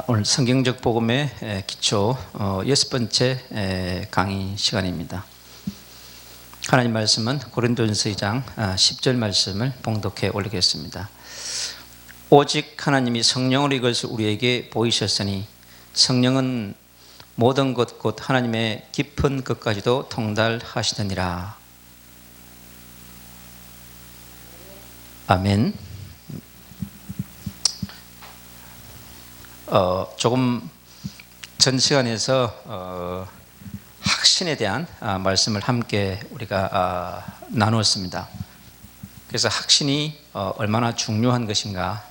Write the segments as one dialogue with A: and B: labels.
A: 오늘 성경적 복음의 기초 6번째 강의 시간입니다. 하나님 말씀은 고린도전서 2장 10절 말씀을 봉독해 올리겠습니다. 오직 하나님이 성령으로 이것을 우리에게 보이셨으니 성령은 모든 것 곧 하나님의 깊은 것까지도 통달하시느니라. 아멘. 조금 전 시간에서 확신에 대한 말씀을 함께 우리가 나누었습니다. 그래서 확신이 얼마나 중요한 것인가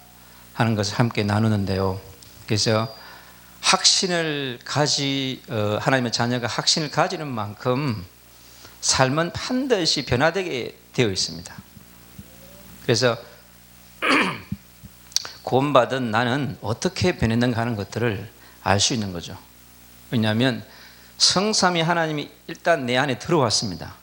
A: 하는 것을 함께 나누는데요. 그래서 확신을 하나님의 자녀가 확신을 가지는 만큼 삶은 반드시 변화되게 되어 있습니다. 그래서 구원받은 나는 어떻게 변했는가 하는 것들을 알 수 있는 거죠. 왜냐하면 성삼위 하나님이 일단 내 안에 들어왔습니다.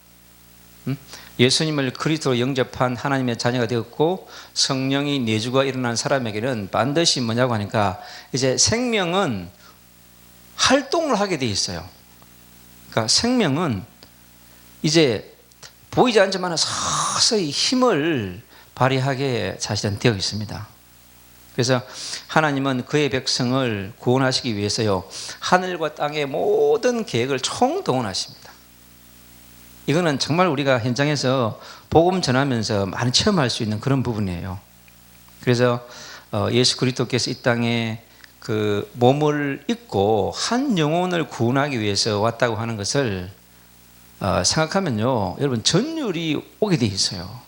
A: 예수님을 그리스도로 영접한 하나님의 자녀가 되었고 성령이 내주가 일어난 사람에게는 반드시 뭐냐고 하니까 이제 생명은 활동을 하게 돼 있어요. 그러니까 생명은 이제 보이지 않지만 서서히 힘을 발휘하게 사실은 되어 있습니다. 그래서 하나님은 그의 백성을 구원하시기 위해서요, 하늘과 땅의 모든 계획을 총동원하십니다. 이거는 정말 우리가 현장에서 복음 전하면서 많이 체험할 수 있는 그런 부분이에요. 그래서 예수 그리스도께서 이 땅에 그 몸을 입고 한 영혼을 구원하기 위해서 왔다고 하는 것을 생각하면요, 여러분 전율이 오게 돼 있어요.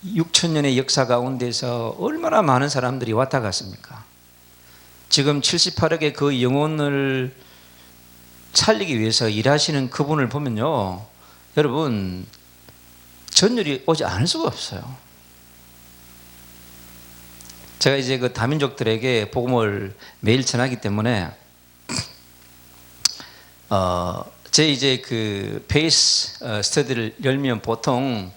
A: 6,000년의 역사 가운데서 얼마나 많은 사람들이 왔다 갔습니까? 지금 78억의 그 영혼을 살리기 위해서 일하시는 그분을 보면요, 여러분 전율이 오지 않을 수가 없어요. 제가 이제 그 다민족들에게 복음을 매일 전하기 때문에 제 이제 그 페이스 스터디를 열면 보통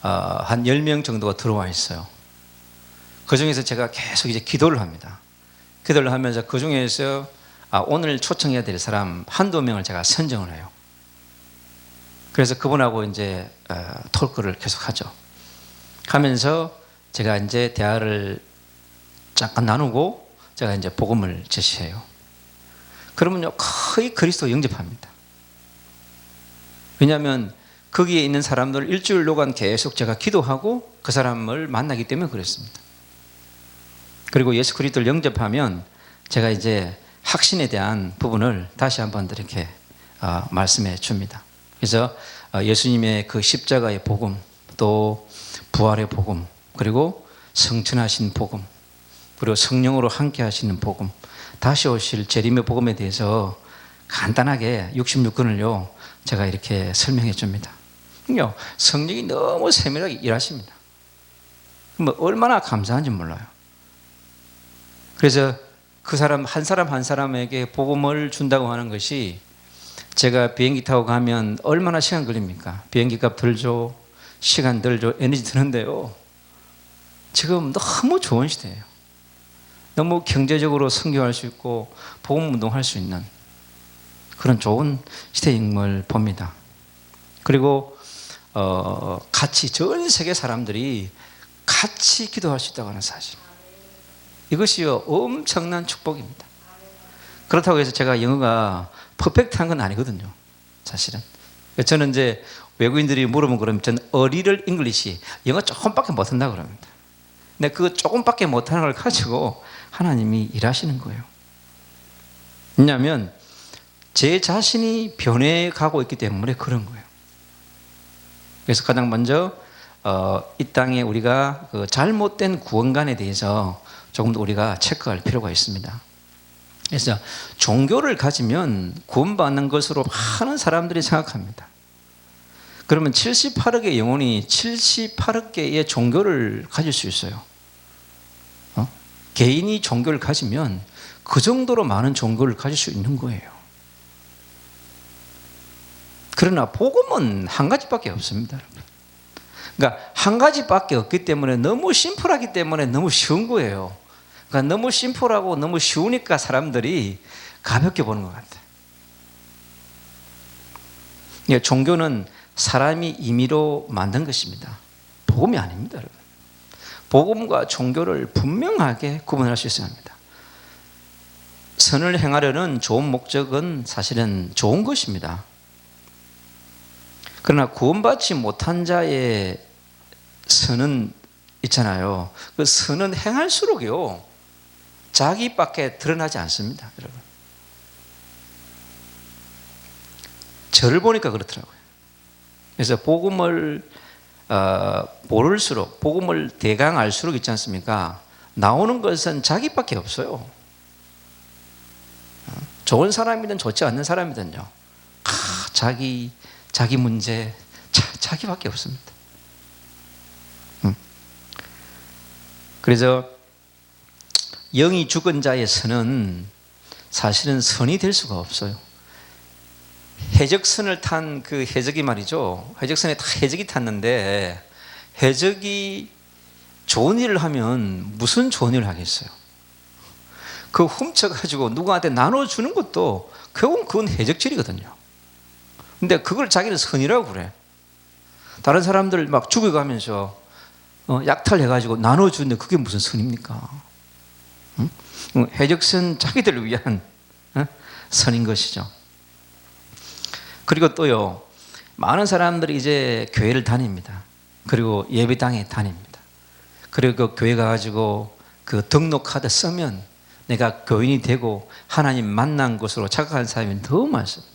A: 한 10명 정도가 들어와 있어요. 그 중에서 제가 계속 이제 기도를 합니다. 기도를 하면서 그 중에서 오늘 초청해야 될 사람 한두 명을 제가 선정을 해요. 그래서 그분하고 이제 토크를 계속 하죠. 하면서 제가 이제 대화를 잠깐 나누고 제가 이제 복음을 제시해요. 그러면요, 거의 그리스도 영접합니다. 왜냐하면 거기에 있는 사람들 일주일로간 계속 제가 기도하고 그 사람을 만나기 때문에 그랬습니다. 그리고 예수 그리스도를 영접하면 제가 이제 확신에 대한 부분을 다시 한번 이렇게 말씀해 줍니다. 그래서 예수님의 그 십자가의 복음, 또 부활의 복음, 그리고 성천하신 복음, 그리고 성령으로 함께 하시는 복음, 다시 오실 재림의 복음에 대해서 간단하게 66권을요 제가 이렇게 설명해 줍니다. 성령이 너무 세밀하게 일하십니다. 얼마나 감사한지 몰라요. 그래서 그 사람 한 사람에게 복음을 준다고 하는 것이, 제가 비행기 타고 가면 얼마나 시간 걸립니까? 비행기 값 들죠, 시간 들죠, 에너지 드는데요, 지금 너무 좋은 시대예요. 너무 경제적으로 선교할 수 있고 복음 운동할 수 있는 그런 좋은 시대인 걸 봅니다. 그리고 같이 전 세계 사람들이 같이 기도할 수 있다고 하는 사실, 이것이요 엄청난 축복입니다. 그렇다고 해서 제가 영어가 퍼펙트한 건 아니거든요, 사실은. 저는 이제 외국인들이 물어보면 그러면 저는 어리를 잉글리시, 영어 조금밖에 못한다고 그럽니다. 근데 그 조금밖에 못하는 걸 가지고 하나님이 일하시는 거예요. 왜냐하면 제 자신이 변해가고 있기 때문에 그런 거예요. 그래서 가장 먼저 이 땅에 우리가 그 잘못된 구원관에 대해서 조금 더 우리가 체크할 필요가 있습니다. 그래서 종교를 가지면 구원받는 것으로 많은 사람들이 생각합니다. 그러면 78억의 영혼이 78억 개의 종교를 가질 수 있어요. 개인이 종교를 가지면 그 정도로 많은 종교를 가질 수 있는 거예요. 그러나 복음은 한 가지밖에 없습니다. 그러니까 한 가지밖에 없기 때문에 너무 심플하기 때문에 너무 쉬운 거예요. 그러니까 너무 심플하고 너무 쉬우니까 사람들이 가볍게 보는 것 같아요. 종교는 사람이 임의로 만든 것입니다. 복음이 아닙니다, 여러분. 복음과 종교를 분명하게 구분할 수 있어야 합니다. 선을 행하려는 좋은 목적은 사실은 좋은 것입니다. 그러나 구원받지 못한 자의 선은 있잖아요. 그 선은 행할수록요, 자기밖에 드러나지 않습니다, 여러분. 저를 보니까 그렇더라고요. 그래서 복음을 모를수록, 복음을 대강 알수록 있지 않습니까? 나오는 것은 자기밖에 없어요. 좋은 사람이든 좋지 않는 사람이든요, 자기 문제, 자기밖에 없습니다. 그래서 영이 죽은 자의 선은 사실은 선이 될 수가 없어요. 해적선을 탄 그 해적이 말이죠, 해적선에 다 해적이 탔는데 해적이 좋은 일을 하면 무슨 좋은 일을 하겠어요? 그 훔쳐가지고 누구한테 나눠주는 것도 결국은 그건 해적질이거든요. 근데 그걸 자기는 선이라고 그래. 다른 사람들 막 죽여가면서 약탈해가지고 나눠주는데 그게 무슨 선입니까? 응? 해적선 자기들을 위한 선인 것이죠. 그리고 또요, 많은 사람들이 이제 교회를 다닙니다. 그리고 예배당에 다닙니다. 그리고 그 교회 가가지고 그 등록카드 쓰면 내가 교인이 되고 하나님 만난 것으로 착각하는 사람이 너무 많습니다.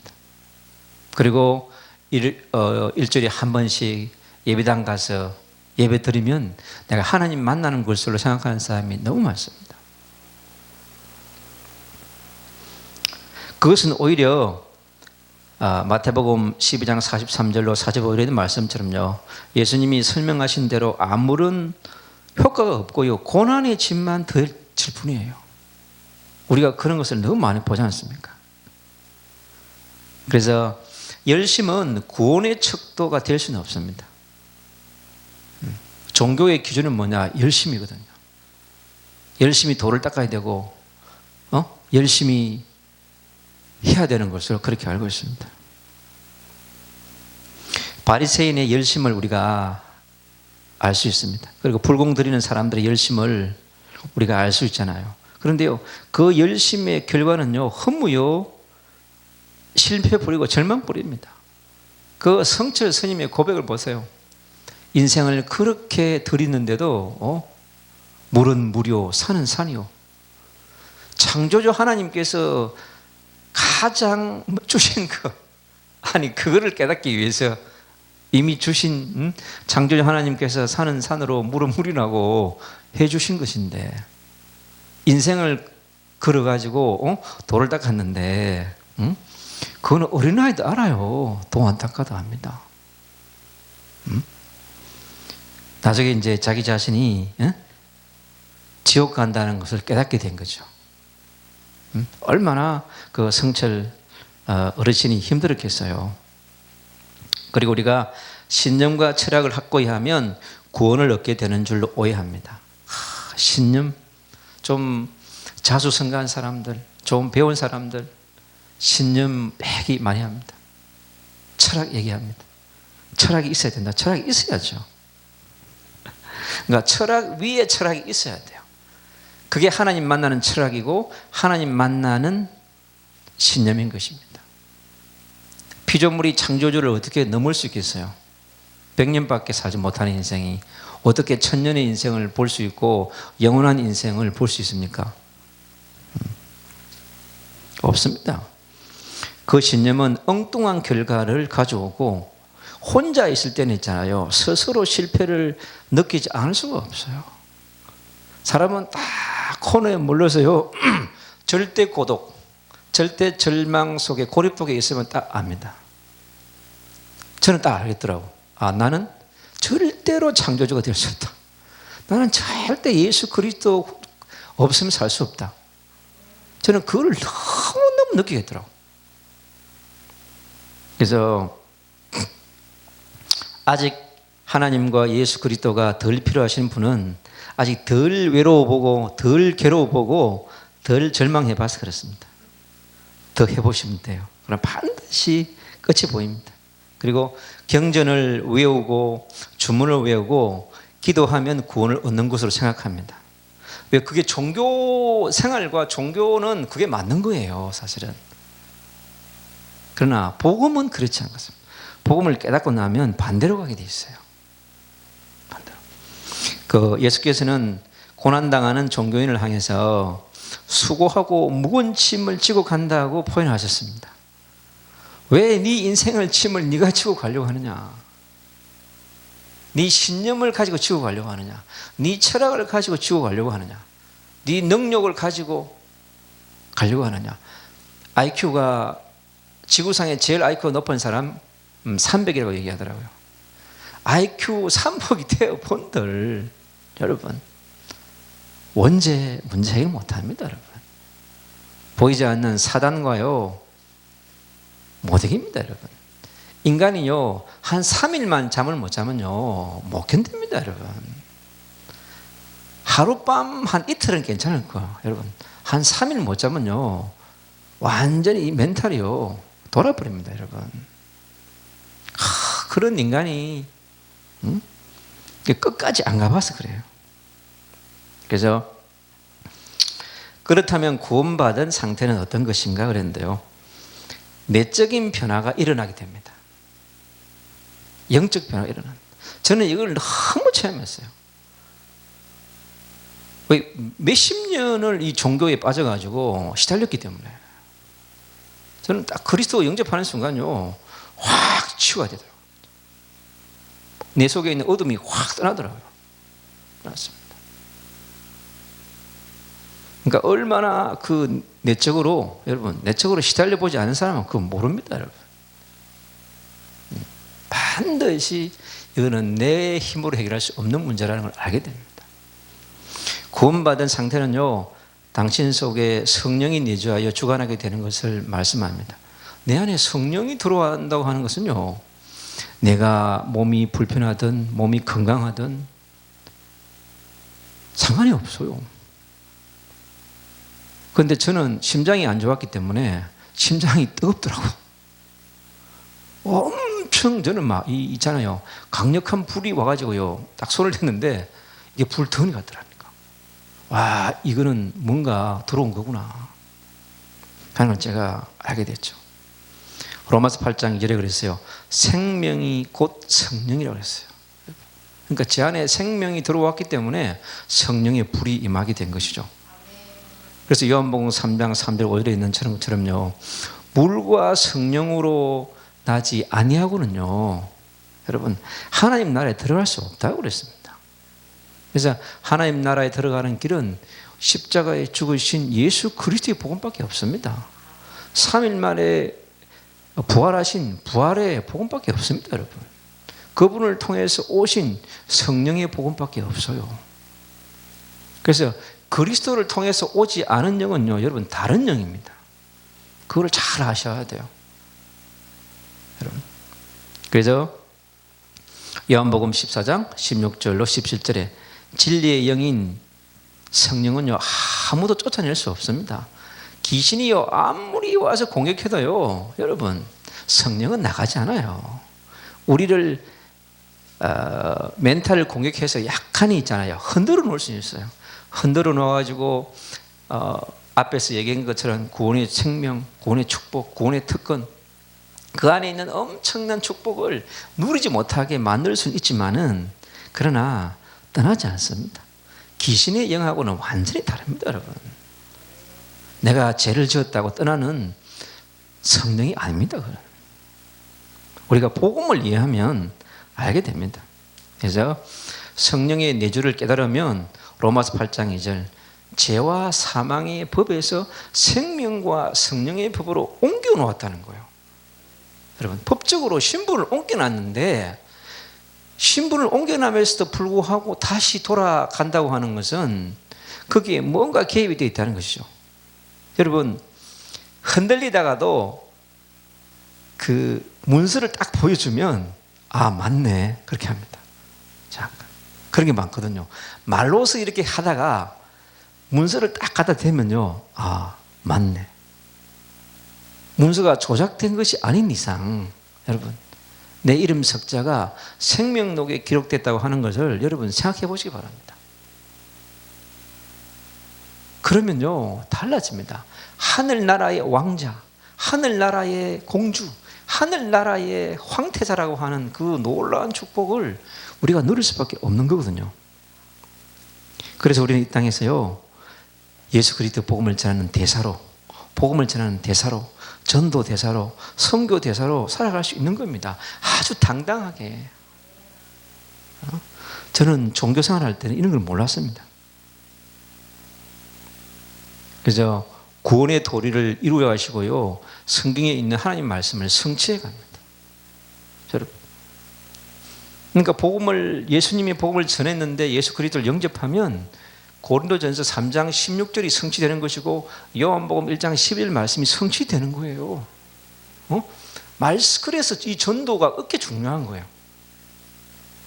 A: 그리고 일주일에 한 번씩 예배당 가서 예배 드리면 내가 하나님 만나는 것으로 생각하는 사람이 너무 많습니다. 그것은 오히려 마태복음 12장 43절로 45절에 있는 말씀처럼요, 예수님이 설명하신 대로 아무런 효과가 없고요, 고난의 짐만 더 질 뿐이에요. 우리가 그런 것을 너무 많이 보지 않습니까? 그래서 열심은 구원의 척도가 될 수는 없습니다. 종교의 기준은 뭐냐? 열심이거든요. 열심히 돌을 닦아야 되고, 열심히 해야 되는 것으로 그렇게 알고 있습니다. 바리새인의 열심을 우리가 알 수 있습니다. 그리고 불공 드리는 사람들의 열심을 우리가 알 수 있잖아요. 그런데요, 그 열심의 결과는요, 허무요, 실패 뿌리고 절망 뿌립니다. 그 성철 스님의 고백을 보세요. 인생을 그렇게 드리는데도 물은 물이요, 산은 산이요. 창조주 하나님께서 가장 주신 그거를 깨닫기 위해서 이미 주신, 창조주 하나님께서 산은 산으로 물은 물이라고 해주신 것인데, 인생을 걸어가지고 돌을 닦았는데, 그건 어린아이도 알아요. 도 안 닦아도 압니다. 나중에 이제 자기 자신이 지옥 간다는 것을 깨닫게 된 거죠. 얼마나 그 성철 어르신이 힘들었겠어요. 그리고 우리가 신념과 철학을 확고히 하면 구원을 얻게 되는 줄로 오해합니다. 신념, 좀 자수성가한 사람들, 좀 배운 사람들, 신념 얘기 많이 합니다. 철학 얘기합니다. 철학이 있어야 된다. 철학이 있어야죠. 그러니까 철학 위에 철학이 있어야 돼요. 그게 하나님 만나는 철학이고 하나님 만나는 신념인 것입니다. 피조물이 창조주를 어떻게 넘을 수 있겠어요? 100년밖에 살지 못하는 인생이 어떻게 1000년의 인생을 볼 수 있고 영원한 인생을 볼 수 있습니까? 없습니다. 그 신념은 엉뚱한 결과를 가져오고 혼자 있을 때는 있잖아요, 스스로 실패를 느끼지 않을 수가 없어요. 사람은 딱 코너에 물러서요, 절대 고독, 절대 절망 속에 고립 속에 있으면 딱 압니다. 저는 딱 알겠더라고. 나는 절대로 창조주가 될 수 없다. 나는 절대 예수 그리스도 없으면 살 수 없다. 저는 그걸 너무너무 느끼겠더라고. 그래서 아직 하나님과 예수 그리스도가 덜 필요하신 분은 아직 덜 외로워보고 덜 괴로워보고 덜 절망해봐서 그렇습니다. 더 해보시면 돼요. 그럼 반드시 끝이 보입니다. 그리고 경전을 외우고 주문을 외우고 기도하면 구원을 얻는 것으로 생각합니다. 왜? 그게 종교 생활과 종교는 그게 맞는 거예요, 사실은. 그러나 복음은 그렇지 않은 것입니다. 복음을 깨닫고 나면 반대로 가게 돼 있어요. 반대로. 예수께서는 고난당하는 종교인을 향해서 수고하고 무거운 짐을 지고 간다고 표현하셨습니다. 왜 네 인생을 짐을 네가 지고 가려고 하느냐? 네 신념을 가지고 지고 가려고 하느냐? 네 철학을 가지고 지고 가려고 하느냐? 네 능력을 가지고 가려고 하느냐? IQ가 지구상에 제일 IQ가 높은 사람 300이라고 얘기하더라고요. IQ 300이 되어 본들 여러분 원죄 문제 해결 못합니다. 여러분 보이지 않는 사단과요 못 이깁니다. 여러분 인간이요 한 3일만 잠을 못 자면요 못 견딥니다. 여러분 하룻밤 한 이틀은 괜찮을 거예요. 여러분 한 3일 못 자면요 완전히 이 멘탈이요 돌아버립니다. 여러분 그런 인간이 끝까지 안 가봐서 그래요. 그래서 그렇다면 구원받은 상태는 어떤 것인가 그랬는데요. 내적인 변화가 일어나게 됩니다. 영적 변화가 일어난다. 저는 이걸 너무 체험했어요. 몇십 년을 이 종교에 빠져가지고 시달렸기 때문에 저는 딱 그리스도 영접하는 순간요 확 치유가 되더라고요. 내 속에 있는 어둠이 확 떠나더라고요. 그렇습니다. 그러니까 얼마나 그 내적으로 여러분 내적으로 시달려 보지 않은 사람은 그거 모릅니다, 여러분. 반드시 이거는 내 힘으로 해결할 수 없는 문제라는 걸 알게 됩니다. 구원받은 상태는요, 당신 속에 성령이 내주하여 주관하게 되는 것을 말씀합니다. 내 안에 성령이 들어간다고 하는 것은요, 내가 몸이 불편하든 몸이 건강하든 상관이 없어요. 그런데 저는 심장이 안 좋았기 때문에 심장이 뜨겁더라고. 엄청 저는 막 있잖아요. 강력한 불이 와가지고요, 딱 손을 댔는데 이게 불덩이 같더랍니까. 와, 이거는 뭔가 들어온 거구나 하는 걸 제가 알게 됐죠. 로마서 8장 2절에 그랬어요. 생명이 곧 성령이라고 그랬어요. 그러니까 제 안에 생명이 들어왔기 때문에 성령의 불이 임하게 된 것이죠. 그래서 요한복음 3장 3절 5절에 있는 것처럼요, 물과 성령으로 나지 아니하고는요, 여러분 하나님 나라에 들어갈 수 없다고 그랬습니다. 그래서 하나님 나라에 들어가는 길은 십자가에 죽으신 예수 그리스도의 복음밖에 없습니다. 3일 만에 부활하신 부활의 복음밖에 없습니다. 여러분 그분을 통해서 오신 성령의 복음밖에 없어요. 그래서 그리스도를 통해서 오지 않은 영은요, 여러분 다른 영입니다. 그걸 잘 아셔야 돼요, 여러분. 그래서 요한복음 14장 16절로 17절에 진리의 영인 성령은요 아무도 쫓아낼 수 없습니다. 귀신이요 아무리 와서 공격해도요, 여러분 성령은 나가지 않아요. 우리를 멘탈을 공격해서 약한이 있잖아요. 흔들어 놓을 수 있어요. 흔들어 놓아가지고 앞에서 얘기한 것처럼 구원의 생명, 구원의 축복, 구원의 특권, 그 안에 있는 엄청난 축복을 누리지 못하게 만들 수는 있지만은 그러나 떠나지 않습니다. 귀신의 영하고는 완전히 다릅니다, 여러분. 내가 죄를 지었다고 떠나는 성령이 아닙니다. 우리가 복음을 이해하면 알게 됩니다. 그래서 성령의 내주를 깨달으면 로마서 8장 2절 죄와 사망의 법에서 생명과 성령의 법으로 옮겨 놓았다는 거예요. 여러분 법적으로 신분을 옮겨놨는데 신분을 옮겨놨음에도 불구하고 다시 돌아간다고 하는 것은 거기에 뭔가 개입이 되어 있다는 것이죠. 여러분 흔들리다가도 그 문서를 딱 보여주면 아 맞네 그렇게 합니다. 자 그런 게 많거든요. 말로서 이렇게 하다가 문서를 딱 갖다 대면요, 아, 맞네. 문서가 조작된 것이 아닌 이상, 여러분, 내 이름 석자가 생명록에 기록됐다고 하는 것을 여러분 생각해 보시기 바랍니다. 그러면요, 달라집니다. 하늘나라의 왕자, 하늘나라의 공주, 하늘나라의 황태자라고 하는 그 놀라운 축복을 우리가 누릴 수밖에 없는 거거든요. 그래서 우리는 이 땅에서요, 예수 그리스도 복음을 전하는 대사로, 복음을 전하는 대사로, 전도 대사로, 선교 대사로 살아갈 수 있는 겁니다. 아주 당당하게. 저는 종교생활 할 때는 이런 걸 몰랐습니다. 그래서 구원의 도리를 이루어 가시고요, 성경에 있는 하나님 말씀을 성취해 갑니다. 그러니까 예수님이 복음을 전했는데 예수 그리스도를 영접하면 고린도전서 3장 16절이 성취되는 것이고 요한복음 1장 11 말씀이 성취되는 거예요. 그래서 이 전도가 어떻게 중요한 거예요.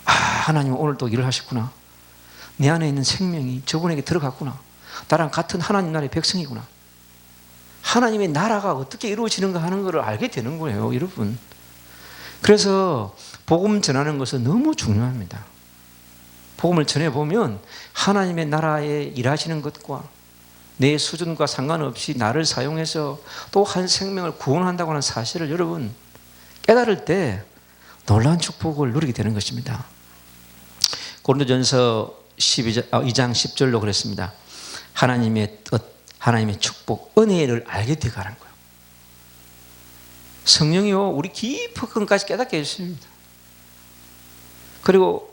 A: 아, 하나님은 오늘 또 일을 하셨구나. 내 안에 있는 생명이 저분에게 들어갔구나. 나랑 같은 하나님 나라의 백성이구나. 하나님의 나라가 어떻게 이루어지는가 하는 것을 알게 되는 거예요, 여러분. 그래서 복음 전하는 것은 너무 중요합니다. 복음을 전해보면 하나님의 나라에 일하시는 것과 내 수준과 상관없이 나를 사용해서 또 한 생명을 구원한다고 하는 사실을 여러분 깨달을 때 놀라운 축복을 누리게 되는 것입니다. 고린도전서 2장 10절로 그랬습니다. 하나님의 뜻, 하나님의 축복, 은혜를 알게 되가는 거예요. 성령이요, 우리 깊은까지 깨닫게 해주십니다. 그리고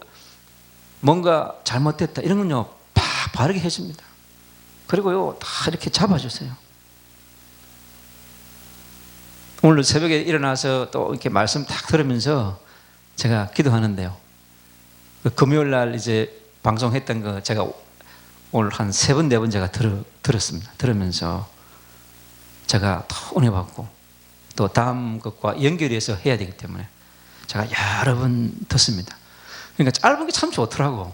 A: 뭔가 잘못됐다 이런 건요, 팍 바르게 해줍니다. 그리고요, 다 이렇게 잡아주세요. 오늘 새벽에 일어나서 또 이렇게 말씀 딱 들으면서 제가 기도하는데요. 금요일 날 이제 방송했던 거 제가 오늘 한 3번, 4번 제가 들었습니다. 들으면서 제가 더 은혜 받고 또 다음 것과 연결해서 해야 되기 때문에 제가 여러 번 듣습니다. 그러니까 짧은 게 참 좋더라고.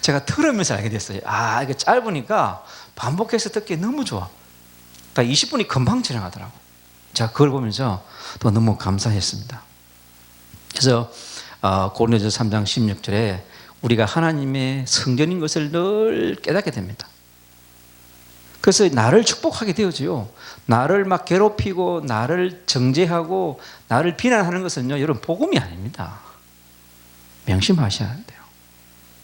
A: 제가 들으면서 알게 됐어요. 아, 이게 짧으니까 반복해서 듣기 너무 좋아. 딱 20분이 금방 지나가더라고. 제가 그걸 보면서 또 너무 감사했습니다. 그래서 고린도전서 3장 16절에 우리가 하나님의 성전인 것을 늘 깨닫게 됩니다. 그래서 나를 축복하게 되어져요. 나를 막 괴롭히고 나를 정죄하고 나를 비난하는 것은요, 여러분 복음이 아닙니다. 명심하셔야 돼요.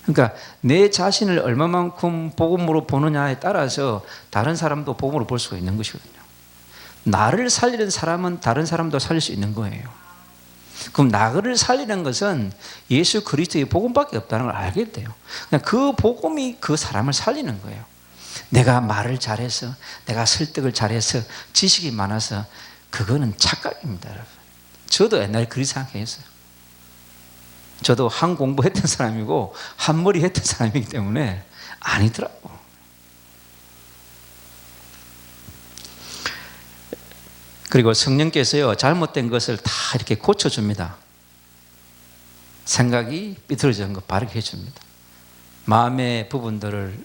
A: 그러니까 내 자신을 얼마만큼 복음으로 보느냐에 따라서 다른 사람도 복음으로 볼 수가 있는 것이거든요. 나를 살리는 사람은 다른 사람도 살릴 수 있는 거예요. 그럼 나를 살리는 것은 예수 그리스도의 복음밖에 없다는 걸 알게 돼요. 그냥 그 복음이 그 사람을 살리는 거예요. 내가 말을 잘해서, 내가 설득을 잘해서, 지식이 많아서 그거는 착각입니다, 여러분. 저도 옛날에 그렇게 생각했어요. 저도 한 공부했던 사람이고 한 머리 했던 사람이기 때문에 아니더라고. 그리고 성령께서요, 잘못된 것을 다 이렇게 고쳐줍니다. 생각이 삐뚤어진 거 바르게 해줍니다. 마음의 부분들을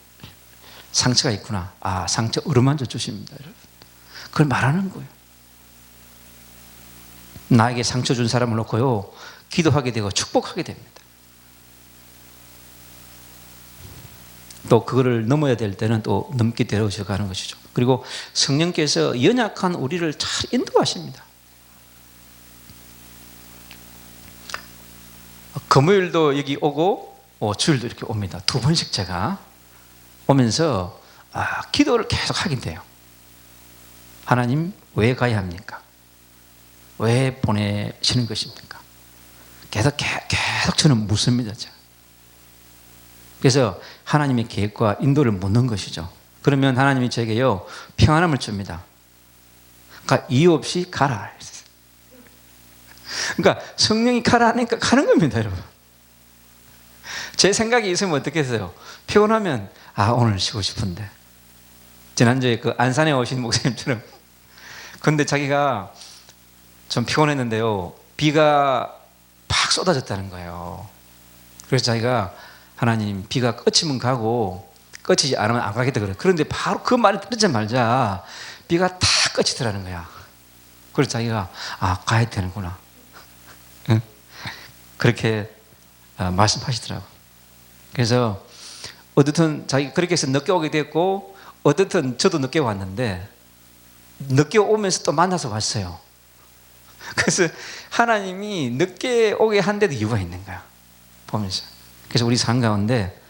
A: 상처가 있구나. 아, 상처 어루만져 주십니다, 여러분. 그걸 말하는 거예요. 나에게 상처 준 사람을 놓고요, 기도하게 되고 축복하게 됩니다. 또 그거를 넘어야 될 때는 또 넘게 데려오셔 가는 것이죠. 그리고 성령께서 연약한 우리를 잘 인도하십니다. 금요일도 여기 오고 주일도 이렇게 옵니다. 2번씩 제가 오면서 기도를 계속 하게 돼요. 하나님 왜 가야 합니까? 왜 보내시는 것입니까? 계속 저는 묻습니다. 제가. 그래서 하나님의 계획과 인도를 묻는 것이죠. 그러면 하나님이 저에게요, 평안함을 줍니다. 그러니까 이유 없이 가라. 그러니까 성령이 가라 하니까 가는 겁니다, 여러분. 제 생각이 있으면 어떻게 했어요? 피곤하면 오늘 쉬고 싶은데. 지난주에 그 안산에 오신 목사님처럼. 근데 자기가 좀 피곤했는데요, 비가 팍 쏟아졌다는 거예요. 그래서 자기가 하나님 비가 그치면 가고 그치지 않으면 안 가겠다 그래. 그런데 바로 그 말을 듣자마자 비가 다 그치더라는 거야. 그래서 자기가 가야 되는구나. 응? 그렇게 말씀하시더라고. 그래서 어떻든 자기 그렇게 해서 늦게 오게 됐고, 어떻든 저도 늦게 왔는데 늦게 오면서 또 만나서 왔어요. 그래서 하나님이 늦게 오게 한 데도 이유가 있는 거야 보면서. 그래서 우리 삶 가운데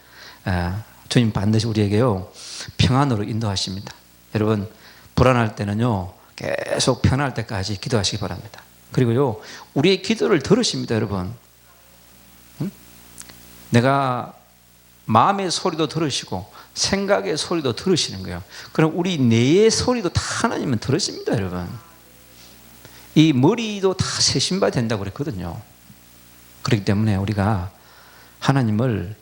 A: 주님 반드시 우리에게요 평안으로 인도하십니다. 여러분 불안할 때는요 계속 편할 때까지 기도하시기 바랍니다. 그리고요 우리의 기도를 들으십니다. 여러분 내가 마음의 소리도 들으시고 생각의 소리도 들으시는 거예요. 그럼 우리 뇌의 소리도 다 하나님은 들으십니다. 여러분 이 머리도 다 세신바 된다고 그랬거든요. 그렇기 때문에 우리가 하나님을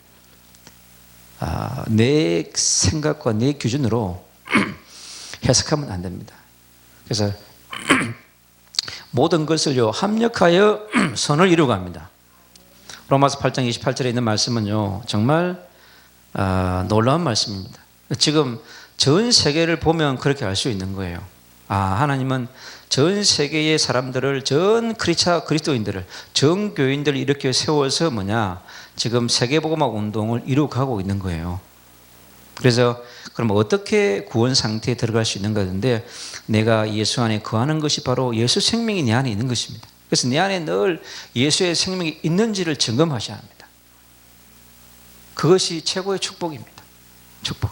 A: 내 생각과 내 기준으로 해석하면 안 됩니다. 그래서 모든 것을요 합력하여 선을 이루고 합니다. 로마서 8장 28절에 있는 말씀은요 정말 놀라운 말씀입니다. 지금 전 세계를 보면 그렇게 알 수 있는 거예요. 하나님은 전 세계의 사람들을, 전 그리스도인들을, 전 교인들을 이렇게 세워서 지금 세계복음화 운동을 이루어가고 있는 거예요. 그래서 그럼 어떻게 구원 상태에 들어갈 수 있는가 하는데, 내가 예수 안에 거하는 것이 바로 예수 생명이 내 안에 있는 것입니다. 그래서 내 안에 늘 예수의 생명이 있는지를 점검하셔야 합니다. 그것이 최고의 축복입니다. 축복.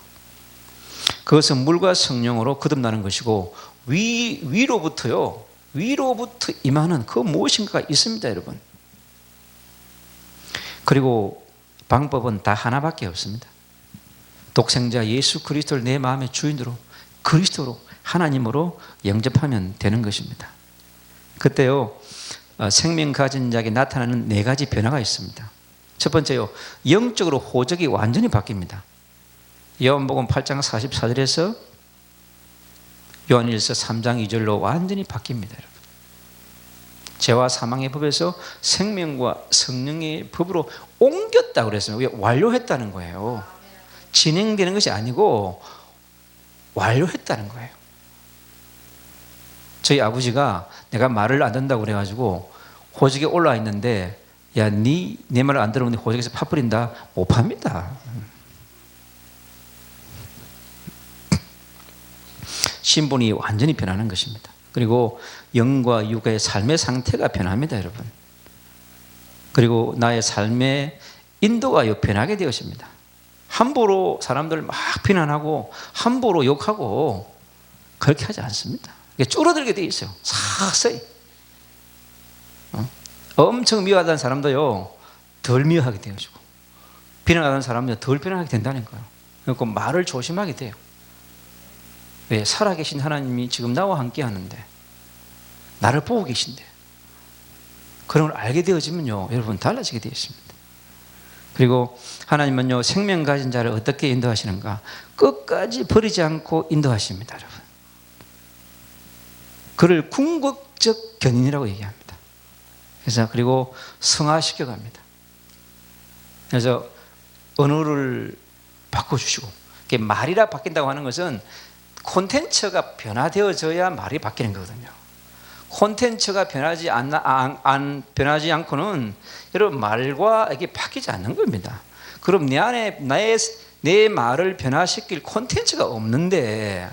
A: 그것은 물과 성령으로 거듭나는 것이고, 위로부터 임하는 그 무엇인가가 있습니다, 여러분. 그리고 방법은 다 하나밖에 없습니다. 독생자 예수 그리스도를 내 마음의 주인으로, 그리스도로, 하나님으로 영접하면 되는 것입니다. 그때요 생명 가진 자에게 나타나는 4가지 변화가 있습니다. 첫 번째요, 영적으로 호적이 완전히 바뀝니다. 요한복음 8장 44절에서 요한일서 3장 2절로 완전히 바뀝니다. 여러분. 죄와 사망의 법에서 생명과 성령의 법으로 옮겼다고 그랬어요. 완료했다는 거예요. 진행되는 것이 아니고 완료했다는 거예요. 저희 아버지가 내가 말을 안 듣는다고 그래가지고 호적에 올라와 있는데, 야, 네 말을 안 들으면 호적에서 파뿌린다. 못 팝니다. 신분이 완전히 변하는 것입니다. 그리고 영과 육의 삶의 상태가 변합니다, 여러분. 그리고 나의 삶의 인도가 변하게 되었습니다. 함부로 사람들 막 비난하고 함부로 욕하고 그렇게 하지 않습니다. 줄어들게 되어 있어요. 서서히. 엄청 미워하던 사람도요 덜 미워하게 되어지고, 비난하는 사람도 덜 비난하게 된다는 거예요. 그러니까 말을 조심하게 돼요. 왜? 살아계신 하나님이 지금 나와 함께 하는데, 나를 보고 계신데, 그런 걸 알게 되어지면요 여러분 달라지게 되어 있습니다. 그리고 하나님은요 생명 가진 자를 어떻게 인도하시는가? 끝까지 버리지 않고 인도하십니다, 여러분. 그를 궁극적 견인이라고 얘기합니다. 그래서 그리고 성화시켜 갑니다. 그래서 언어를 바꿔주시고, 말이라 바뀐다고 하는 것은 콘텐츠가 변화되어져야 말이 바뀌는 거거든요. 콘텐츠가 변하지 않고는 여러분 말과 이게 바뀌지 않는 겁니다. 그럼 내 안에 내 말을 변화시킬 콘텐츠가 없는데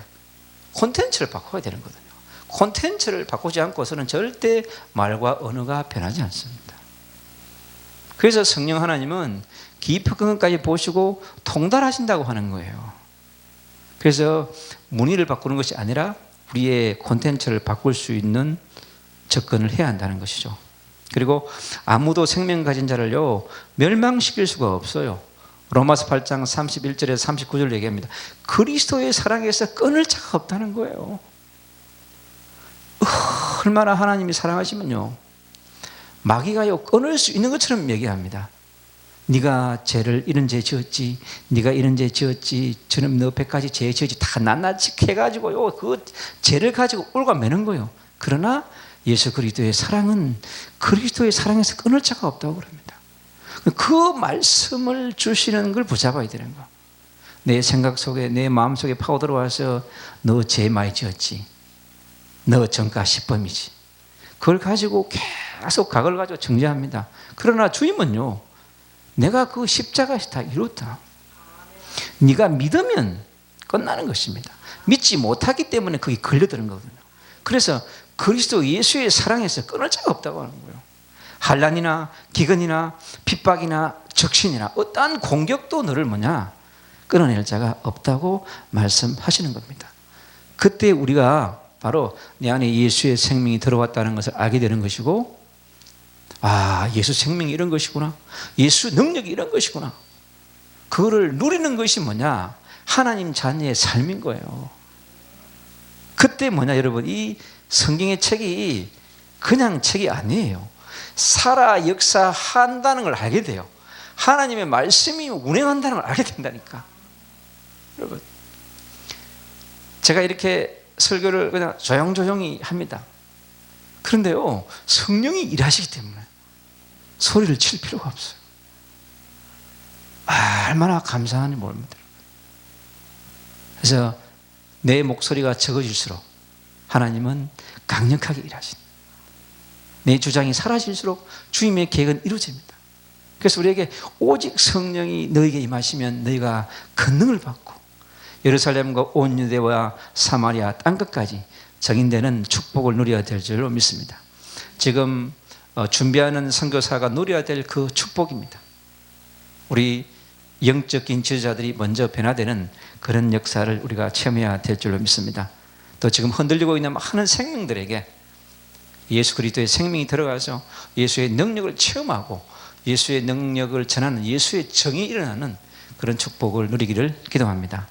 A: 콘텐츠를 바꿔야 되는 거거든요. 콘텐츠를 바꾸지 않고서는 절대 말과 언어가 변하지 않습니다. 그래서 성령 하나님은 깊은 것까지 보시고 통달하신다고 하는 거예요. 그래서 문의를 바꾸는 것이 아니라 우리의 콘텐츠를 바꿀 수 있는 접근을 해야 한다는 것이죠. 그리고 아무도 생명 가진 자를요 멸망시킬 수가 없어요. 로마서 8장 31절에서 39절 얘기합니다. 그리스도의 사랑에서 끊을 자가 없다는 거예요. 얼마나 하나님이 사랑하시면요 마귀가요 끊을 수 있는 것처럼 얘기합니다. 네가 죄를 이런 죄 지었지, 네가 이런 죄 지었지, 저는 너 100가지 죄 지었지, 다 낱낱이 해가지고요 그 죄를 가지고 올가매는 거예요. 그러나 예수 그리스도의 사랑은 그리스도의 사랑에서 끊을 자가 없다고 그럽니다. 그 말씀을 주시는 걸 붙잡아야 되는 거야. 내 생각 속에, 내 마음 속에 파고 들어와서 너 죄 많이 지었지, 너 전과 10범이지, 그걸 가지고 계속 각을 가지고 정죄합니다. 그러나 주님은요, 내가 그 십자가에서 다 이뤘다. 네가 믿으면 끝나는 것입니다. 믿지 못하기 때문에 그게 걸려드는 거거든요. 그래서 그리스도 예수의 사랑에서 끊을 자가 없다고 하는 거예요. 환난이나 기근이나 핍박이나 적신이나 어떠한 공격도 너를 끊어낼 자가 없다고 말씀하시는 겁니다. 그때 우리가 바로 내 안에 예수의 생명이 들어왔다는 것을 알게 되는 것이고, 아, 예수 생명이 이런 것이구나, 예수 능력이 이런 것이구나, 그거를 누리는 것이 하나님 자녀의 삶인 거예요. 그때 여러분, 이 성경의 책이 그냥 책이 아니에요. 살아 역사한다는 걸 알게 돼요. 하나님의 말씀이 운행한다는 걸 알게 된다니까. 여러분, 제가 이렇게 설교를 그냥 조용조용히 합니다. 그런데요, 성령이 일하시기 때문에 소리를 칠 필요가 없어요. 얼마나 감사한지 모릅니다. 그래서 내 목소리가 적어질수록 하나님은 강력하게 일하신다. 내 주장이 사라질수록 주님의 계획은 이루어집니다. 그래서 우리에게 오직 성령이 너에게 임하시면 너희가 권능을 받고 예루살렘과 온 유대와 사마리아 땅끝까지 정인되는 축복을 누려야 될 줄로 믿습니다. 지금 준비하는 선교사가 누려야 될 그 축복입니다. 우리 영적인 지도자들이 먼저 변화되는 그런 역사를 우리가 체험해야 될 줄로 믿습니다. 또 지금 흔들리고 있는 많은 생명들에게 예수 그리스도의 생명이 들어가서 예수의 능력을 체험하고 예수의 능력을 전하는, 예수의 정이 일어나는 그런 축복을 누리기를 기도합니다.